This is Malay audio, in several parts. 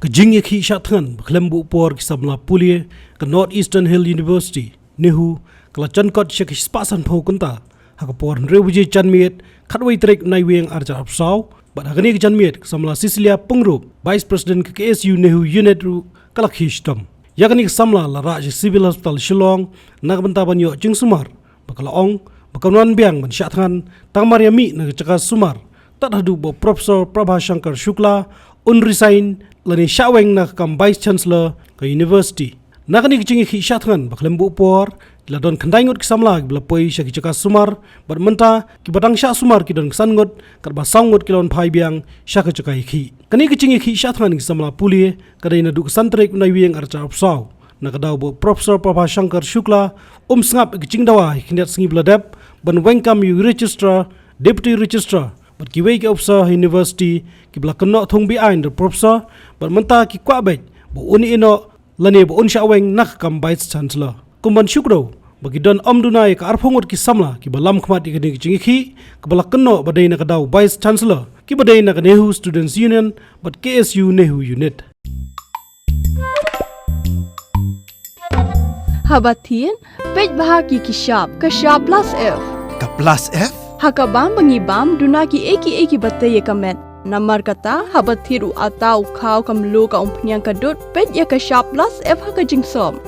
Kajing Khie Shah Thngan Klembu Por ki Samla Pule ke North Eastern Hill University NEHU kala chankot shek spasan pho Kynta hakapor rewuje chanmiet khatwai trek nai weng arja apsau but hagani chanmiet Samla Cicilia Pyngrope Vice President ke KSU NEHU unit ru kala Shitom yakani Samla la Raj Civil Hospital Shillong nagbanta banyo jing sumar bakala ong bakawan biang ban Shah Thngan tangmariami na chaka sumar tadhadu bo Professor Prabha Shankar Shukla unresign lani Shaweng na kam Vice Chancellor ke University nakani kicing Khie Shah Thngan baklembu por la don khandaingot ki Samla bla poi sha ki chaka sumar bar menta ki batang Shah sumar ki don sangot kar ba sangot kilon phai biang sha ka chaka Khie kani kicing Khie Shah Thngan ki Samla Pule kadai na du santrek nai wieng archa apsau nakadaw bo Professor Prabha Shankar Shukla sngap kicing dawa kinat singi bladap ban wengkam yu registrar deputy registrar but ki wei ki officer university ki bla kanno thong bi ain the professor but menta ki kwa bet bo uni ino lani bo un Shaweng nak kam Vice Chancellor kumban shukro bagi don omdunai ka arphongot ki Samla ki balam khmat ki kicing Khie ki bla kanno badai na kadaw Vice Chancellor ki badai na NEHU Students Union but KSU NEHU unit Habatin pej bahagi ki shop ka shop plus F Ka plus F hakabam bangibam dunaki eki bataye kamet namar kata habathiru atau khau kamlo ka umpnyang kadut pej ya ka shop plus F haka jingsom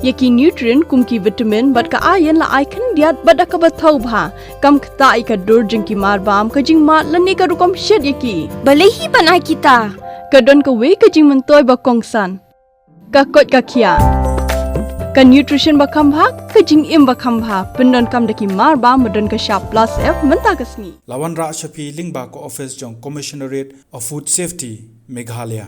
yaki nutrient kumki vitamin bat ka iron la icon diat bat ka bathau bha kam khta ai ka dur jingki mar bam ka jing mat lani ka rukom shed yaki balehi banai kita ka don ka we ka jing mentoy ba kongsan ka kot ka khia ka nutrition ba khambha ka jing im ba khambha pendon kam daki mar ba modon ka shop plus F menta kasni Lawan Ra Shapi Lingba ko office jong Commissionerate of Food Safety Meghalaya